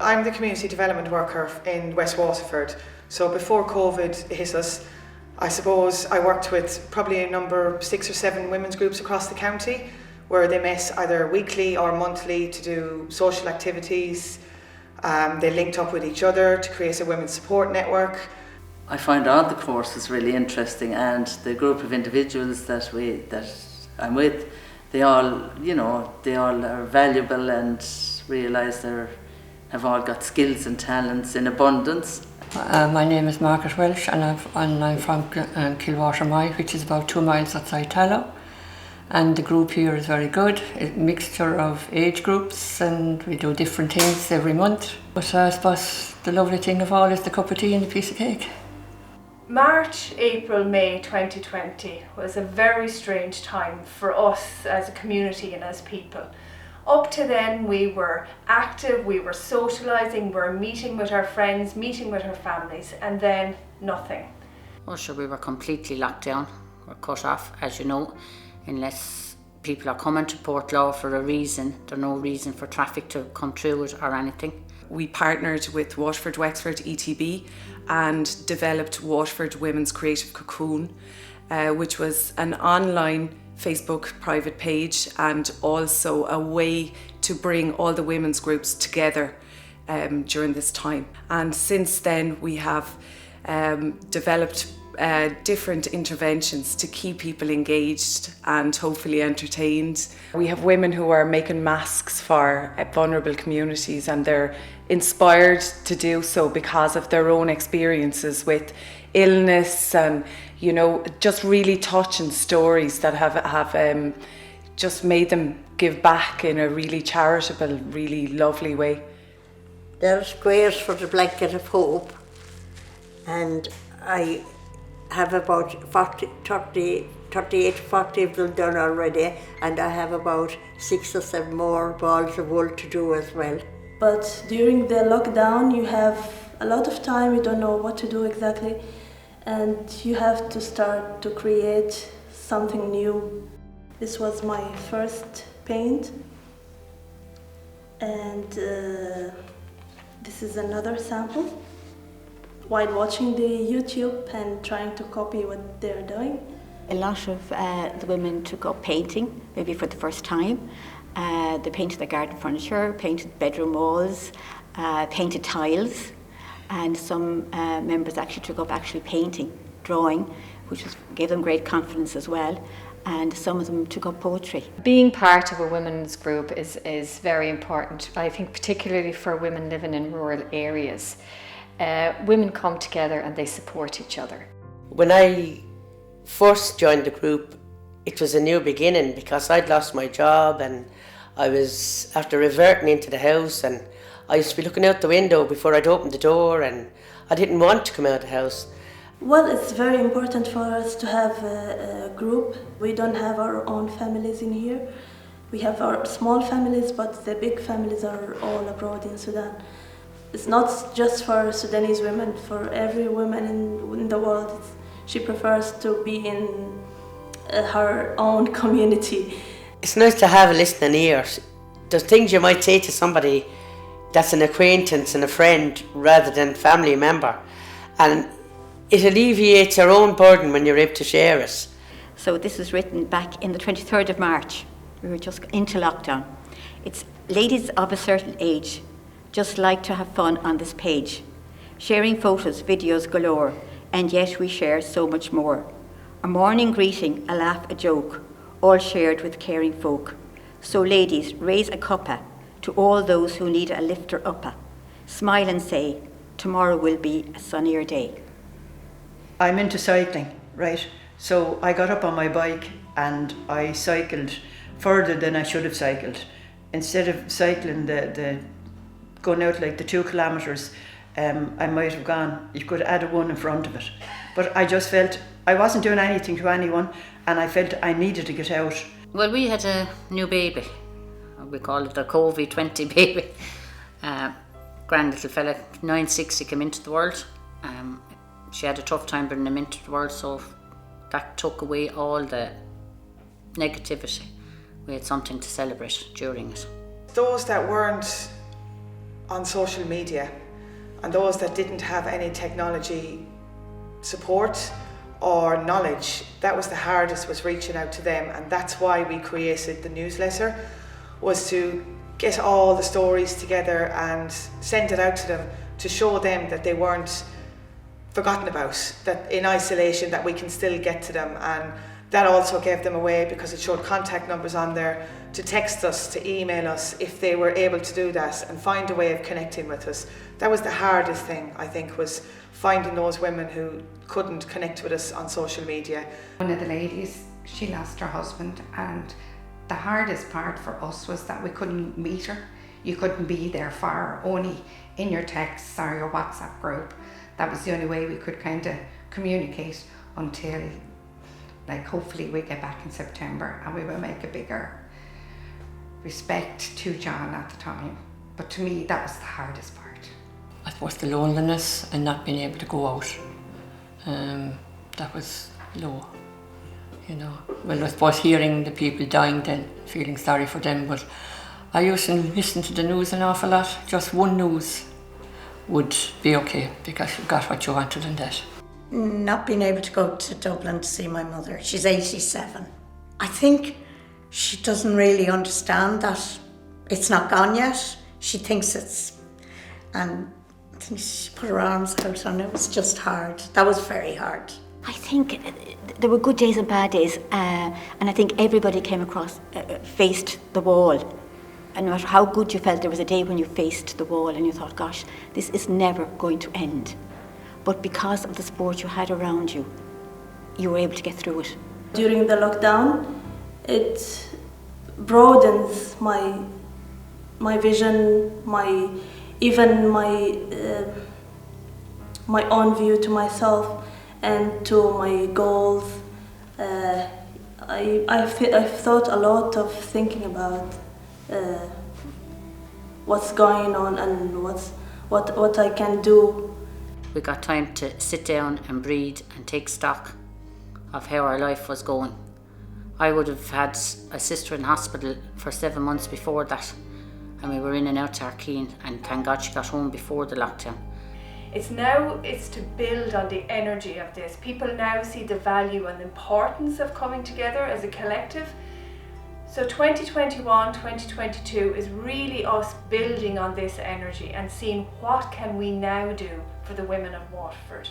I'm the community development worker in West Waterford. So before COVID hit us, I suppose I worked with probably a number 6 or 7 women's groups across the county where they met either weekly or monthly to do social activities. They linked up with each other to create a women's support network. I find all the courses really interesting, and the group of individuals that I'm with, they all are valuable and realise have all got skills and talents in abundance. My name is Margaret Welsh, and I'm from Kilwater Mile, which is about 2 miles outside Tallow. And the group here is very good, a mixture of age groups, and we do different things every month. But I suppose the lovely thing of all is the cup of tea and a piece of cake. March, April, May 2020 was a very strange time for us as a community and as people. Up to then we were active, we were socialising, we were meeting with our friends, meeting with our families, and then nothing. Oh sure, we were completely locked down. We're cut off, as you know, unless people are coming to Portlaw for a reason. There's no reason for traffic to come through it or anything. We partnered with Waterford Wexford ETB and developed Waterford Women's Creative Cocoon, which was an online Facebook private page and also a way to bring all the women's groups together during this time. And since then we have developed different interventions to keep people engaged and hopefully entertained. We have women who are making masks for vulnerable communities, and they're inspired to do so because of their own experiences with illness, and just really touching stories that have just made them give back in a really charitable, really lovely way. They're squares for the blanket of hope, and I have about 38, 40 of them done already, and I have about 6 or 7 more balls of wool to do as well. But during the lockdown you have a lot of time, you don't know what to do exactly, and you have to start to create something new. This was my first paint, and this is another sample. While watching the YouTube and trying to copy what they're doing. A lot of the women took up painting, maybe for the first time. They painted their garden furniture, painted bedroom walls, painted tiles, and some members actually took up painting, drawing, which gave them great confidence as well. And some of them took up poetry. Being part of a women's group is very important, I think, particularly for women living in rural areas. Women come together and they support each other. When I first joined the group, it was a new beginning because I'd lost my job, and I was after reverting into the house, and I used to be looking out the window before I'd open the door, and I didn't want to come out of the house. Well, it's very important for us to have a group. We don't have our own families in here. We have our small families, but the big families are all abroad in Sudan. It's not just for Sudanese women, for every woman in the world. She prefers to be in her own community. It's nice to have a listening ear. There's things you might say to somebody that's an acquaintance and a friend rather than family member. And it alleviates your own burden when you're able to share it. So this was written back in the 23rd of March. We were just into lockdown. It's ladies of a certain age just like to have fun on this page, sharing photos, videos galore, and yet we share so much more. A morning greeting, a laugh, a joke, all shared with caring folk. So ladies, raise a cuppa to all those who need a lifter uppa. Smile and say, tomorrow will be a sunnier day. I'm into cycling, right? So I got up on my bike and I cycled further than I should have cycled. Instead of cycling going out like the 2 kilometres, I might have gone, you could add a 1 in front of it. But I just felt I wasn't doing anything to anyone, and I felt I needed to get out. Well, we had a new baby. We call it the COVID-20 baby. Grand little fella, 960, came into the world. She had a tough time bringing him into the world, so that took away all the negativity. We had something to celebrate during it. Those that weren't on social media, and those that didn't have any technology support or knowledge, that was the hardest, was reaching out to them. And that's why we created the newsletter, was to get all the stories together and send it out to them, to show them that they weren't forgotten about, that in isolation, that we can still get to them. And that also gave them a way, because it showed contact numbers on there, to text us, to email us if they were able to do that, and find a way of connecting with us. That was the hardest thing, I think, was finding those women who couldn't connect with us on social media. One of the ladies, she lost her husband, and the hardest part for us was that we couldn't meet her. You couldn't be there for her, only in your texts or your WhatsApp group. That was the only way we could kind of communicate until, like, hopefully we get back in September and we will make a bigger respect to John at the time. But to me, that was the hardest part. I suppose the loneliness and not being able to go out, that was low, you know. Well, I suppose hearing the people dying then, feeling sorry for them, but I used to listen to the news an awful lot. Just one news would be okay, because you got what you wanted in that. Not being able to go to Dublin to see my mother. She's 87. I think she doesn't really understand that it's not gone yet. She thinks it's, and I think she put her arms out, and it was just hard. That was very hard. I think there were good days and bad days, and I think everybody came across, faced the wall. And no matter how good you felt, there was a day when you faced the wall and you thought, gosh, this is never going to end. But because of the support you had around you, you were able to get through it. During the lockdown, it broadens my vision, my own view to myself and to my goals. I've thought a lot of thinking about what's going on and what I can do. We got time to sit down and breathe and take stock of how our life was going. I would have had a sister in hospital for 7 months before that, and we were in and out to Arkeen, and thank God she got home before the lockdown. It's to build on the energy of this. People now see the value and importance of coming together as a collective. So 2021, 2022 is really us building on this energy and seeing what can we now do for the women of Waterford.